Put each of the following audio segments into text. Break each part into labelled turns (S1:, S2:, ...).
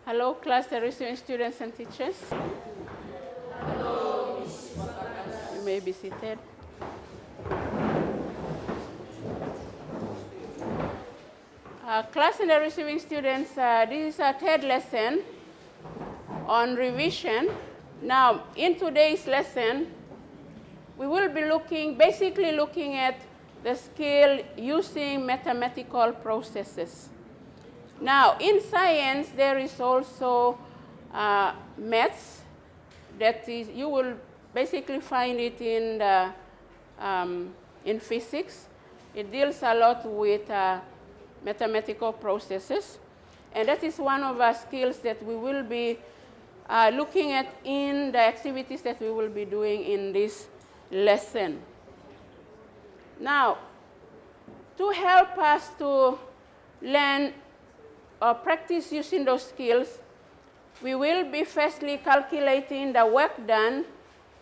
S1: Hello, class, receiving students and teachers. You may be seated. Class and receiving students, this is our third lesson on revision. Now, in today's lesson, we will be basically looking at the skill using mathematical processes. Now, in science, there is also maths. That is, you will basically find it in physics. It deals a lot with mathematical processes. And that is one of our skills that we will be looking at in the activities that we will be doing in this lesson. Now, to help us to learn or practice using those skills, we will be firstly calculating the work done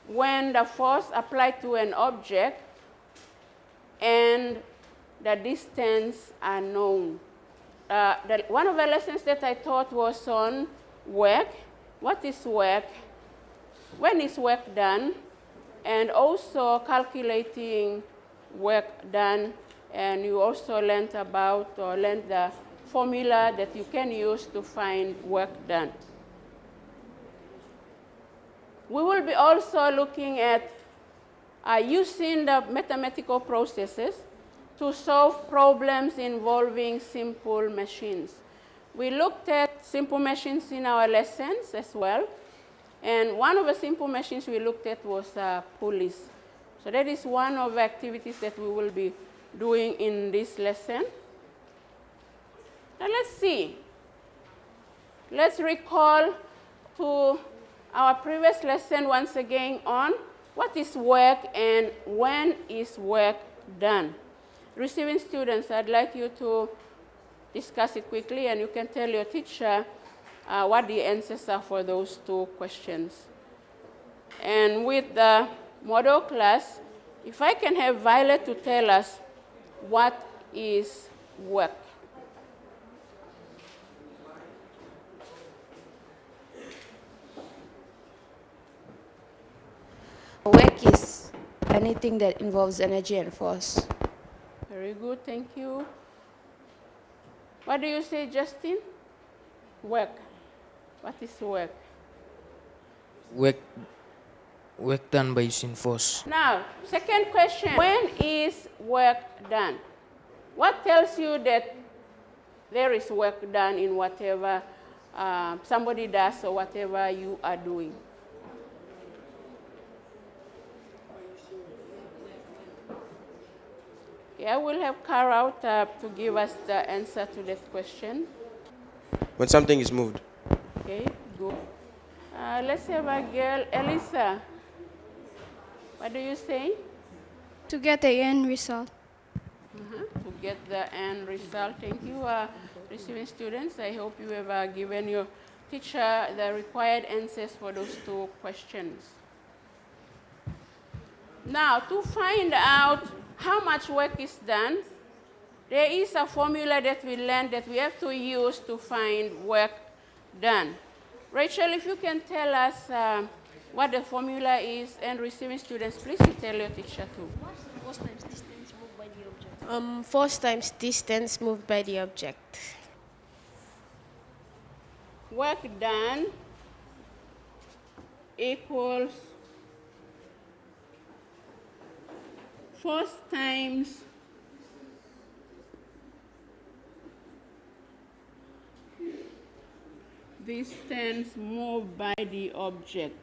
S1: when the force applied to an object and the distance are known. One of the lessons that I taught was on work. What is work? When is work done? And also calculating work done. And you also learned the formula that you can use to find work done. We will be also looking at using the mathematical processes to solve problems involving simple machines. We looked at simple machines in our lessons as well. And one of the simple machines we looked at was pulleys. So that is one of the activities that we will be doing in this lesson. Now let's see. Let's recall to our previous lesson once again on what is work and when is work done. Receiving students, I'd like you to discuss it quickly, and you can tell your teacher what the answers are for those two questions. And with the model class, if I can have Violet to tell us what is work.
S2: Work is anything that involves energy and force.
S1: Very good, thank you. What do you say, Justin? Work. What is work?
S3: Work done by using force.
S1: Now, second question. When is work done? What tells you that there is work done in whatever somebody does or whatever you are doing? Yeah, we'll have Carl to give us the answer to that question.
S4: When something is moved.
S1: Okay, good. Let's have a girl, Elisa. What do you say?
S5: To get the end result.
S1: To get the end result. Thank you, receiving students. I hope you have given your teacher the required answers for those two questions. Now, to find out how much work is done, there is a formula that we learned that we have to use to find work done. Rachel, if you can tell us what the formula is, and receiving students, please tell your teacher too.
S6: Force times distance moved by the object. Force times distance moved by the object.
S1: Work done equals force times distance moved by the object.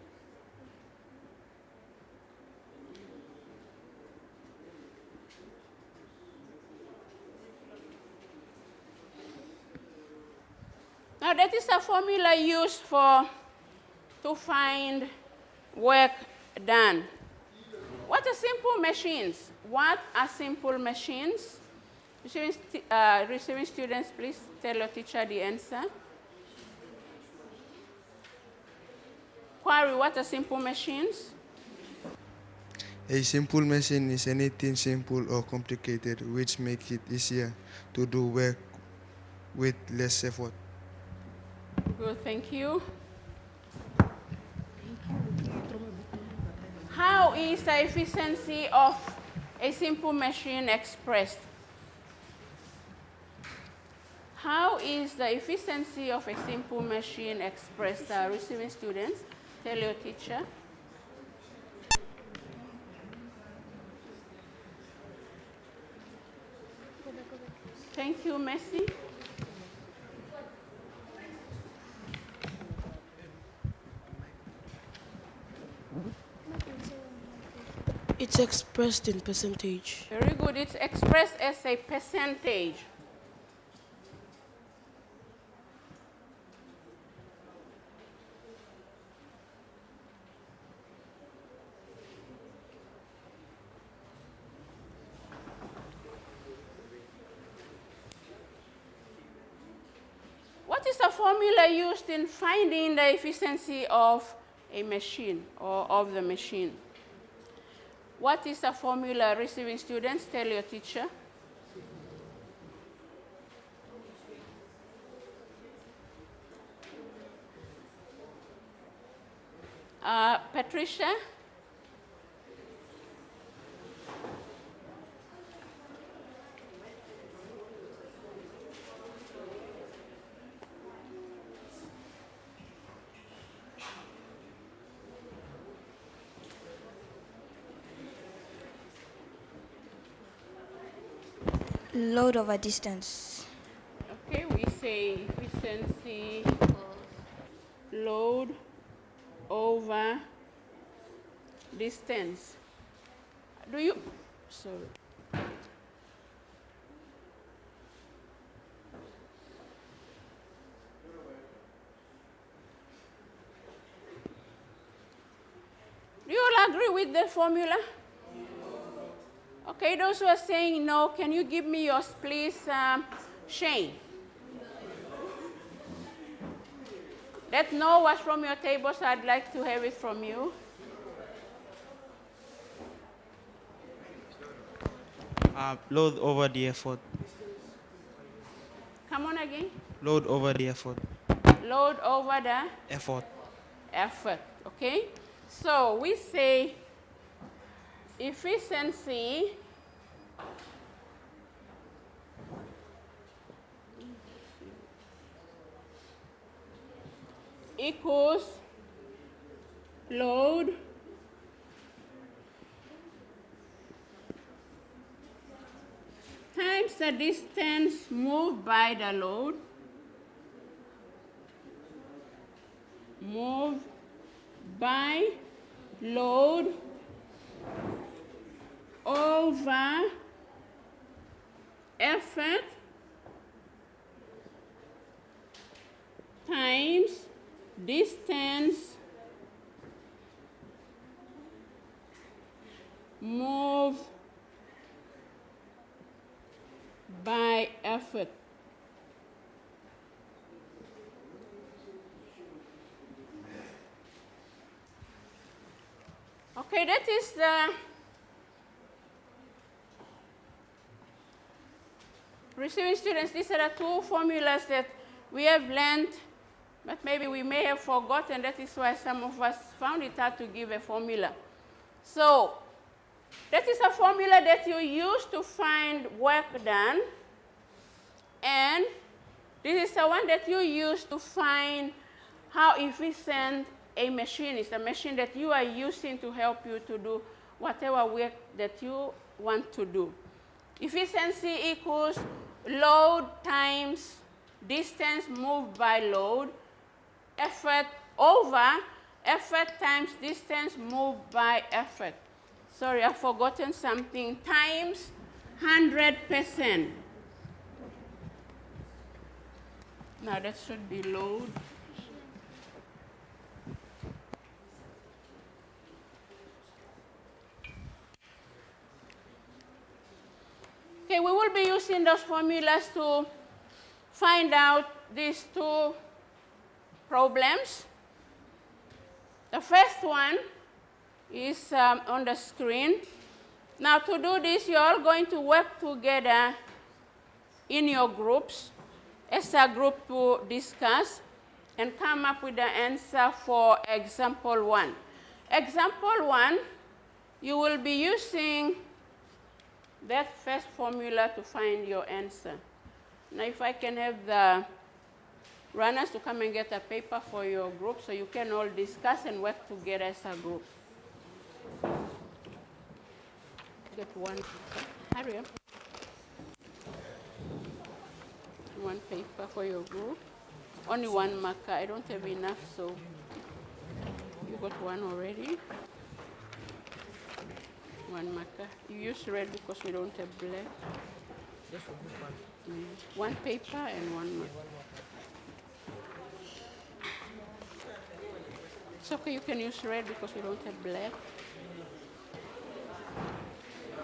S1: Now that is a formula used to find work done. What are simple machines? What are simple machines? Receiving students, please tell your teacher the answer. Quarry, what are simple machines?
S7: A simple machine is anything simple or complicated which makes it easier to do work with less effort.
S1: Good, thank you. How is the efficiency of a simple machine expressed? How is the efficiency of a simple machine expressed? Receiving students, tell your teacher. Thank you, Messi.
S6: It's expressed in percentage.
S1: Very good. It's expressed as a percentage. What is the formula used in finding the efficiency of a machine or of the machine? What is the formula? Receiving students, tell your teacher. Patricia?
S8: Load over distance.
S1: Okay, we say efficiency load over distance. Do you, sorry. Do you all agree with the formula? Okay, those who are saying no, can you give me yours, please, Shane? That no was from your table, so I'd like to have it from you.
S9: Load over the effort.
S1: Come on again.
S9: Load over the effort.
S1: Load over the
S9: Effort.
S1: effort, okay? So we say efficiency equals load times the distance moved by the load moved by load over effort times distance moved by effort. Okay, that is the receiving students. These are the two formulas that we have learned, but maybe we may have forgotten. That is why some of us found it hard to give a formula. So that is a formula that you use to find work done, and this is the one that you use to find how efficient a machine is, a machine that you are using to help you to do whatever work that you want to do. Efficiency equals load times distance moved by load, effort over effort times distance moved by effort. Sorry, I've forgotten something. Times 100%. Now that should be load. Okay, we will be using those formulas to find out these two problems. The first one is on the screen. Now to do this, you're all going to work together in your groups as a group to discuss. and come up with the answer for example 1. Example 1, you will be using that first formula to find your answer. Now, if I can have the runners to come and get a paper for your group so you can all discuss and work together as a group. Get one. Hurry up. One paper for your group. Only one marker. I don't have enough, so you got one already. One marker. You use red because we don't have black. One paper and one marker. It's okay, you can use red because we don't have black.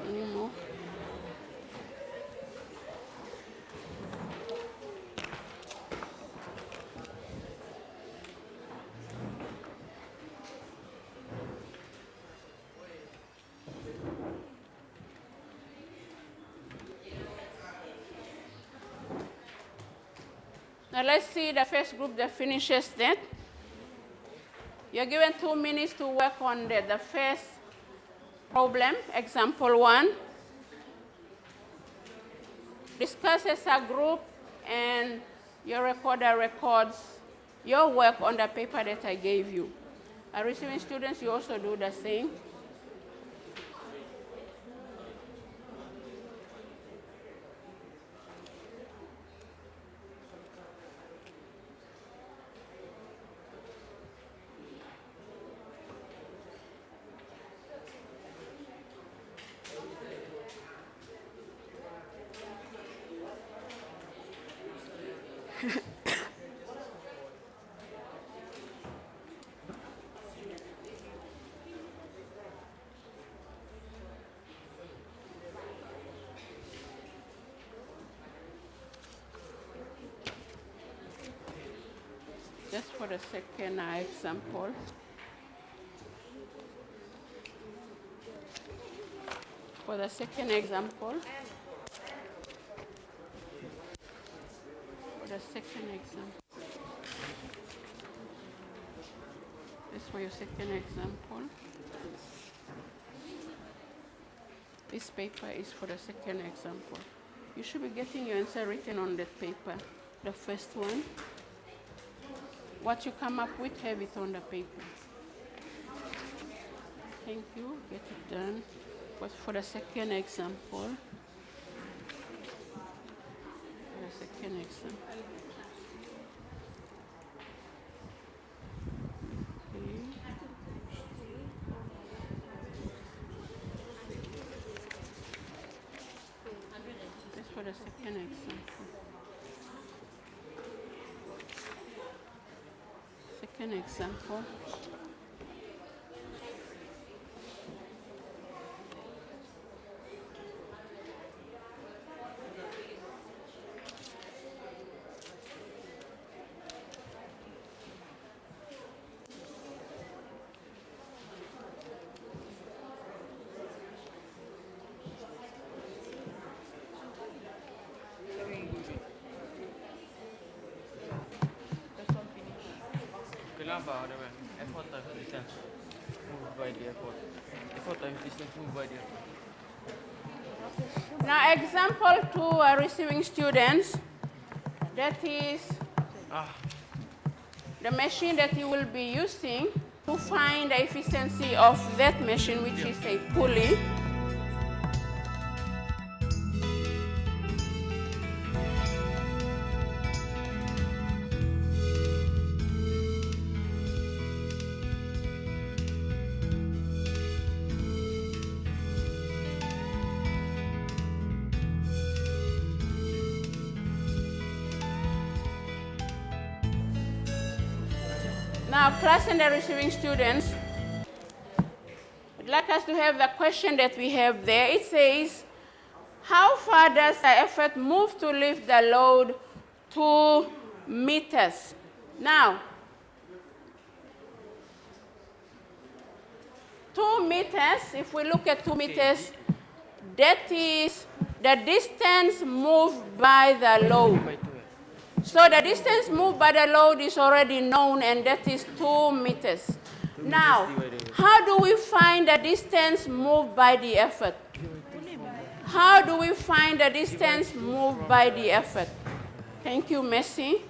S1: Any more? Now let's see the first group that finishes that. You're given 2 minutes to work on the first problem, example 1. Discuss as a group, and your recorder records your work on the paper that I gave you. Receiving students, you also do the same. Just for the second example. For the second example. For the second example. This for your second example. This paper is for the second example. You should be getting your answer written on that paper, the first one. What you come up with, have it on the paper. Thank you. Get it done. But for the second example. For the second example. Okay. That's for the second example. Second example.
S9: Kenapa ada kan? Effort times distance moved by the effort. Effort times distance moved by the effort.
S1: Now, example 2 are receiving students. That is the machine that you will be using to find the efficiency of that machine, which is a pulley. Now, class and the receiving students, I'd like us to have the question that we have there. It says, how far does the effort move to lift the load 2 meters? Now, 2 meters, if we look at 2 meters, that is the distance moved by the load. So the distance moved by the load is already known, and that is 2 meters. Now, how do we find the distance moved by the effort? How do we find the distance moved by the effort? Thank you, Messi.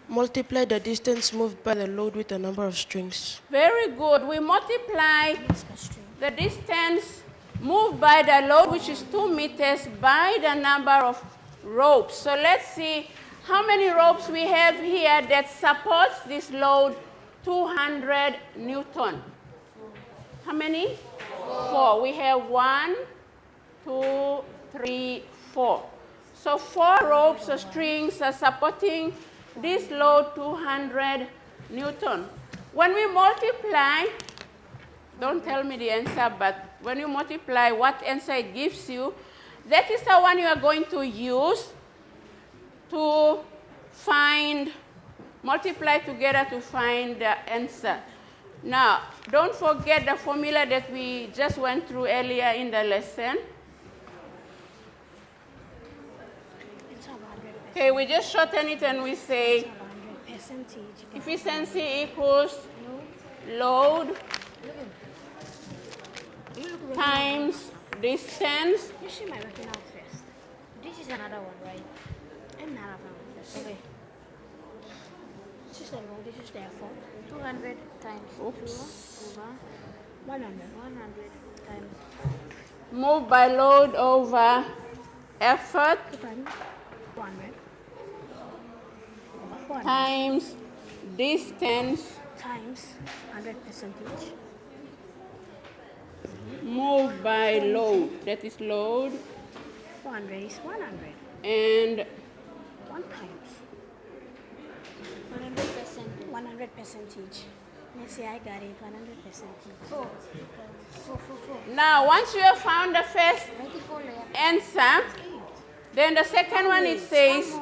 S6: Multiply the distance moved by the load with the number of strings.
S1: Very good. We multiply the distance moved by the load, which is 2 meters, by the number of ropes. So let's see how many ropes we have here that supports this load, 200 Newton. How many? 4. We have 1, 2, 3, 4. So 4 ropes or strings are supporting this load, 200 Newton. When we multiply, don't tell me the answer, but when you multiply what answer it gives you, that is the one you are going to use to find, multiply together to find the answer. Now, don't forget the formula that we just went through earlier in the lesson. Okay, we just shorten it and we say efficiency equals load times distance.
S10: You see my working out first. This is another one, right? Another one. Okay. This is the load, this is the effort. 200 times 2 over 100. 100 times.
S1: Move by load over effort
S10: 200.
S1: times distance
S10: Times 100 percentage.
S1: moved by load. That is load.
S10: 400 is 100.
S1: And
S10: 1 times
S5: 100%.
S10: 100 percentage. Let's say I got it 100 percentage.
S5: 4.
S1: now, once you have found the first
S5: 94 layer.
S1: answer, then the second one it says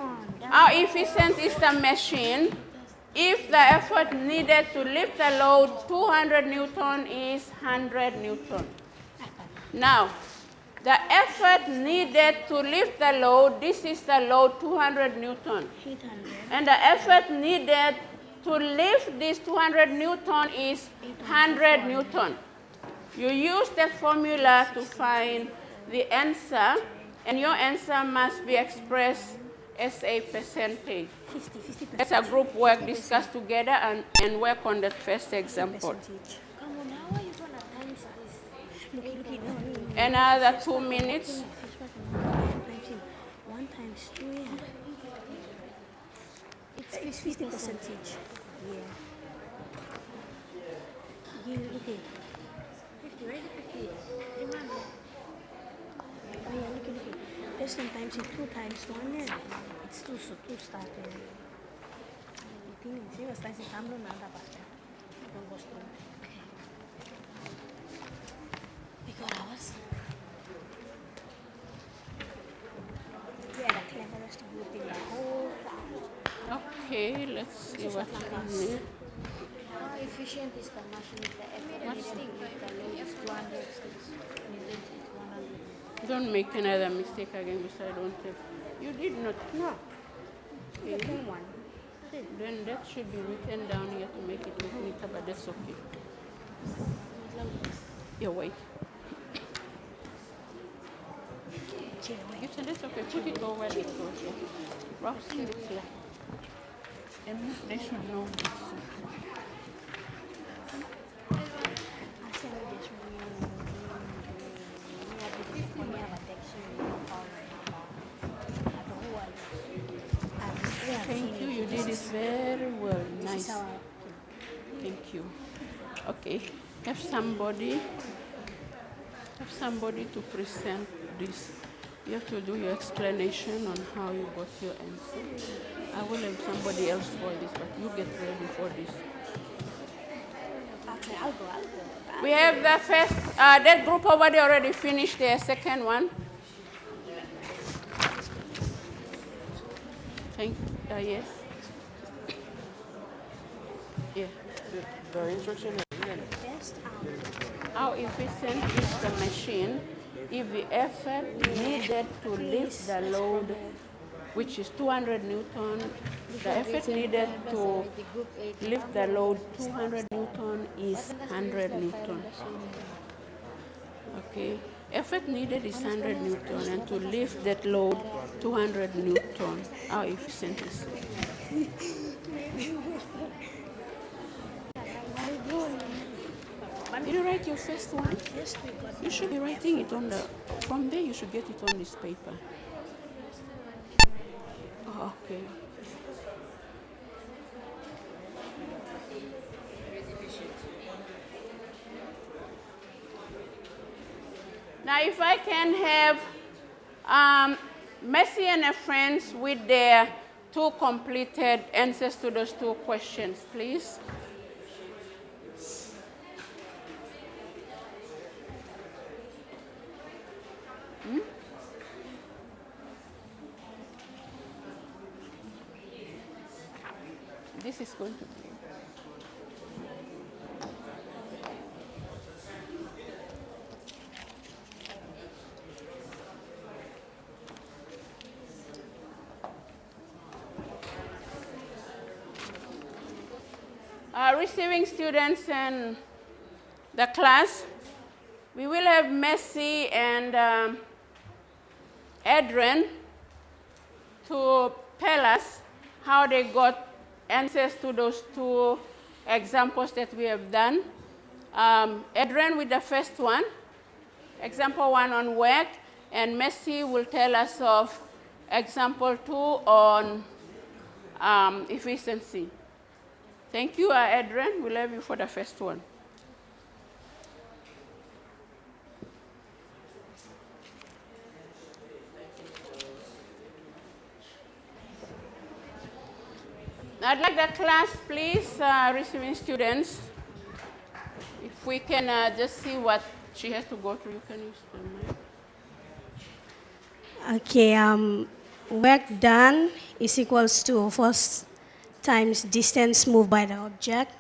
S1: how efficient is the machine if the effort needed to lift the load 200 Newton is 100 Newton. Now, the effort needed to lift the load, this is the load 200 Newton.
S10: 800.
S1: And the effort needed to lift this 200 Newton is 100 Newton. You use that formula to find the answer, and your answer must be expressed as a percentage.
S10: 50%.
S1: Let's a group work, discuss together, and work on that first example.
S10: Come on, how are you going to times this?
S1: Another 2 minutes.
S10: 1 times 2, yeah. It's 50 percentage. Yeah. Okay. 50, right? 50. Remember. Oh, yeah, look. First one times it 2 times 1, yeah. It's 2, so 2 started. The thing is, it was like I'm not pasta. Don't go through. Because hours. We are the cleverest group in the whole class.
S1: Okay, let's see what we need.
S5: How efficient is the machine if the effort needed to lift the load is 200 and the distance is 100?
S1: Don't make another mistake again, because I don't have. You did not.
S10: No.
S1: Okay.
S10: The one.
S1: Then that should be written down here to make it look neater, but that's okay. Yeah, wait. Gibson, that's okay. Put it over the clothes, yeah. Rough it here. And they should know this. Thank you. You did it very well. Nice. Thank you. Okay. Have somebody to present this. You have to do your explanation on how you got your answer. I will have somebody else for this, but you get ready for this.
S10: Okay, I'll go.
S1: We have the first, that group over there already finished their second one. Yes. Yeah.
S4: The instruction is
S10: Best
S1: how efficient is the machine if the effort needed to lift the load, which is 200 Newton, the effort needed to lift the load 200 Newton is 100 Newton. Okay, effort needed is 100 Newton, and to lift that load 200 Newton. How efficient is it? Did you write your first one?
S10: Yes, we got
S1: You should be writing it on the, from there you should get it on this paper. Oh, okay. Now if I can have Messi and her friends with their two completed answers to those two questions, please. This is going to be. Receiving students in the class, we will have Messi and Adrian to tell us how they got answers to those two examples that we have done. Adrian with the first one, example 1 on work, and Messi will tell us of example 2 on efficiency. Thank you, Adrian. We'll have you for the first one. I'd like the class, please, receiving students, if we can just see what she has to go through. You can use the mic.
S10: Okay, work done is equals to force times distance moved by the object.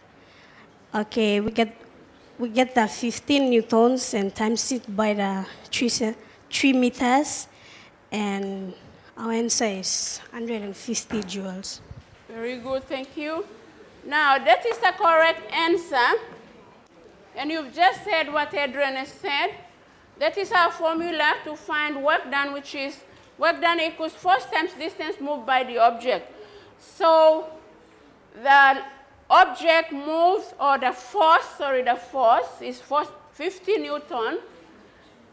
S10: Okay, we get the 15 newtons and times it by the 3 meters, and our answer is 150 joules.
S1: Very good, thank you. Now, that is the correct answer. And you've just said what Adrian has said. That is our formula to find work done, which is work done equals force times distance moved by the object. So the object moves, or the force is 50 Newton,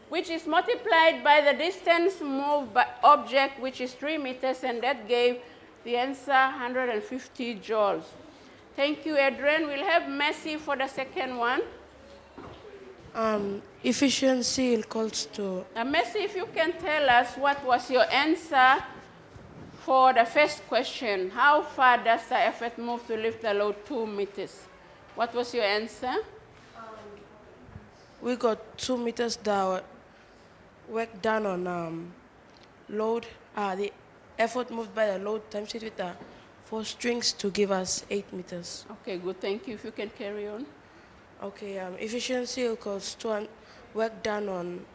S1: which is multiplied by the distance moved by object, which is 3 meters, and that gave the answer 150 joules. Thank you, Adrian. We'll have Messi for the second one.
S6: Efficiency equals to...
S1: Messi, if you can tell us what was your answer for the first question. How far does the effort move to lift the load 2 meters? What was your answer?
S6: We got 2 meters the work done on load, the effort moved by the load times it with the 4 strings to give us 8 meters.
S1: Okay, good, thank you. If you can carry on.
S6: Okay, efficiency equals work done on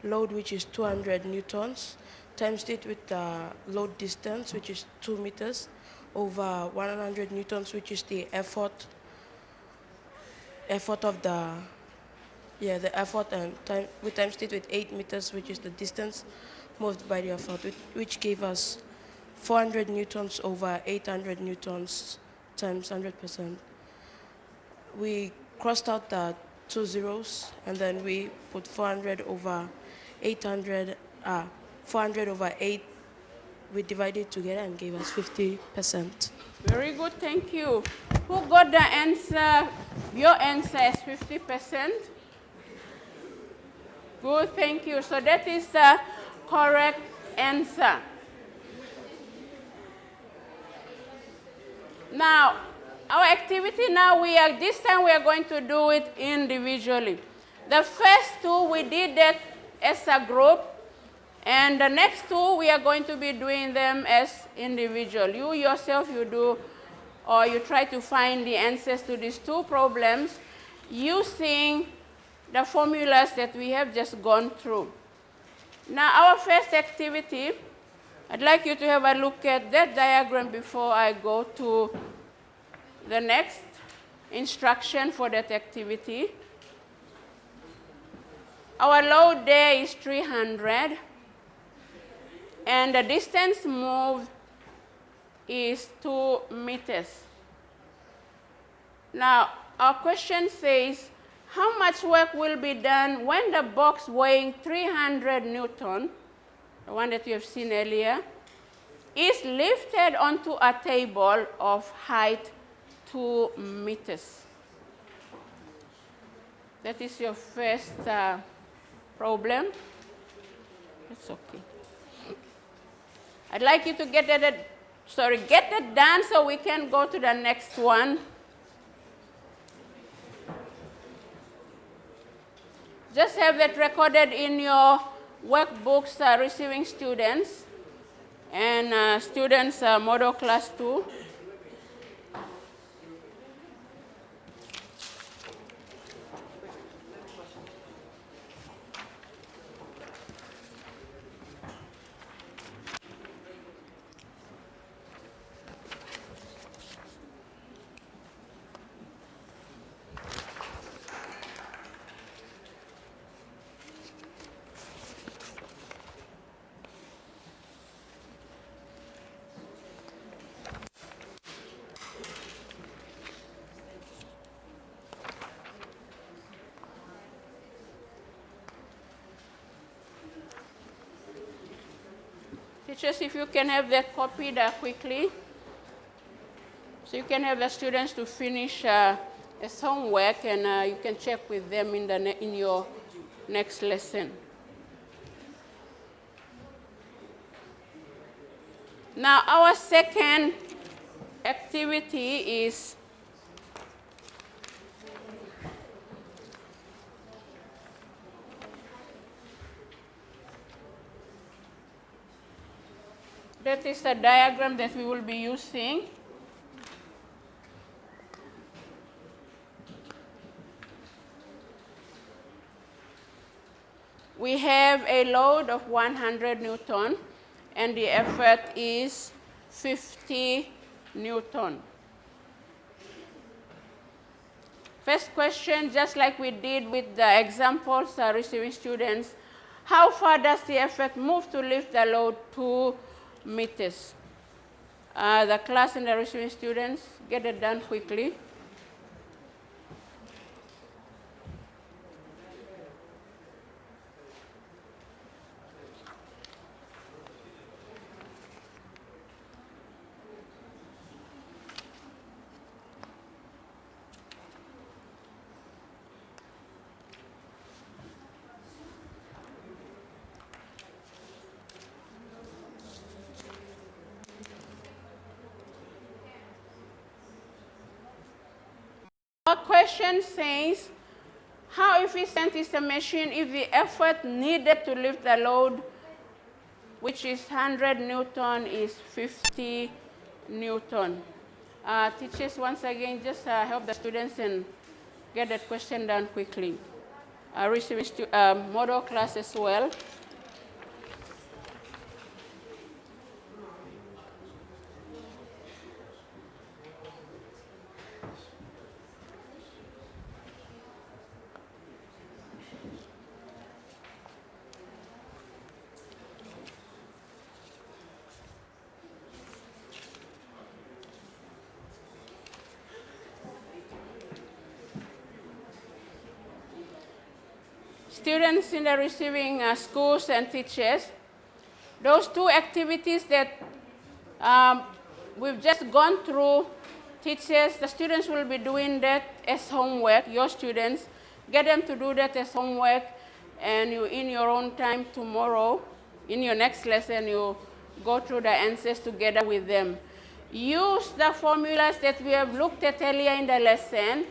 S6: load, which is 200 newtons, times it with the load distance, which is 2 meters, over 100 newtons, which is the effort of the, the effort, and we times it with 8 meters, which is the distance moved by the effort, which gave us 400 newtons over 800 newtons times 100%. We crossed out the 2 zeros, and then we put 400 over 800, 400 over 8, we divided together and gave us 50%.
S1: Very good, thank you. Who got the answer, your answer is 50%? Good, thank you. So that is the correct answer. Now, our activity now, this time we are going to do it individually. The first two, we did that as a group, and the next two, we are going to be doing them as individual. You yourself, you do, or you try to find the answers to these two problems using the formulas that we have just gone through. Now, our first activity, I'd like you to have a look at that diagram before I go to the next instruction for that activity. Our load there is 300, and the distance moved is 2 meters. Now, our question says, how much work will be done when the box weighing 300 Newton, the one that you have seen earlier, is lifted onto a table of height 2 meters? That is your first problem. That's okay. I'd like you to get that done so we can go to the next one. Just have that recorded in your workbooks, receiving students and students model class 2. Teachers, if you can have that copied quickly, so you can have the students to finish as homework, and you can check with them in your next lesson. Now, our second activity is that is the diagram that we will be using. We have a load of 100 Newton, and the effort is 50 Newton. First question, just like we did with the examples receiving students, how far does the effort move to lift the load 2 meters? The class and the receiving students, get it done quickly. Our question says, how efficient is the machine if the effort needed to lift the load, which is 100 Newton, is 50 Newton? Teachers, once again, just help the students and get that question done quickly. Receiving model class as well. Students in the receiving schools and teachers, those two activities that we've just gone through, teachers, the students will be doing that as homework. Your students, get them to do that as homework, and you, in your own time tomorrow, in your next lesson, you go through the answers together with them. Use the formulas that we have looked at earlier in the lesson,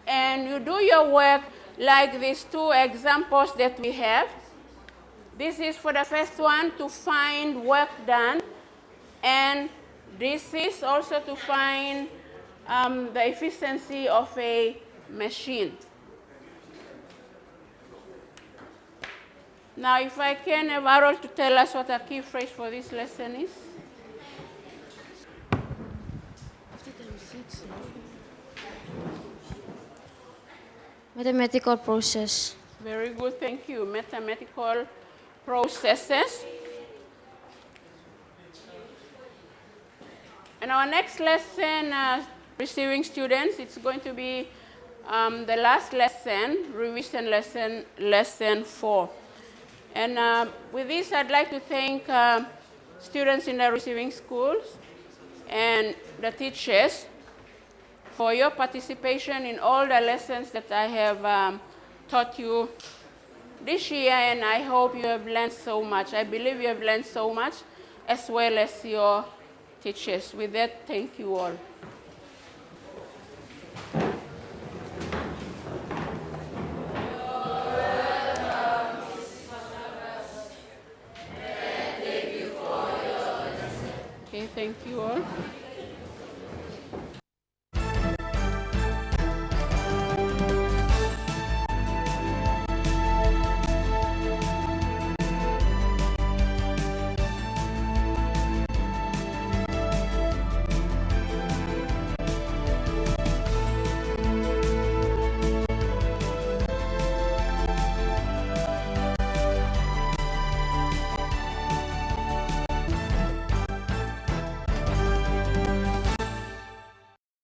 S1: and you do your work like these two examples that we have. This is for the first one, to find work done, and this is also to find the efficiency of a machine. Now, if I can have Harold to tell us what a key phrase for this lesson is.
S5: Mathematical process.
S1: Very good, thank you. Mathematical processes. And our next lesson, receiving students, it's going to be the last lesson, revision lesson 4. And with this, I'd like to thank students in the receiving schools and the teachers for your participation in all the lessons that I have taught you this year, and I hope you have learned so much. I believe you have learned so much, as well as your teachers. With that, thank you all. Okay, thank you all.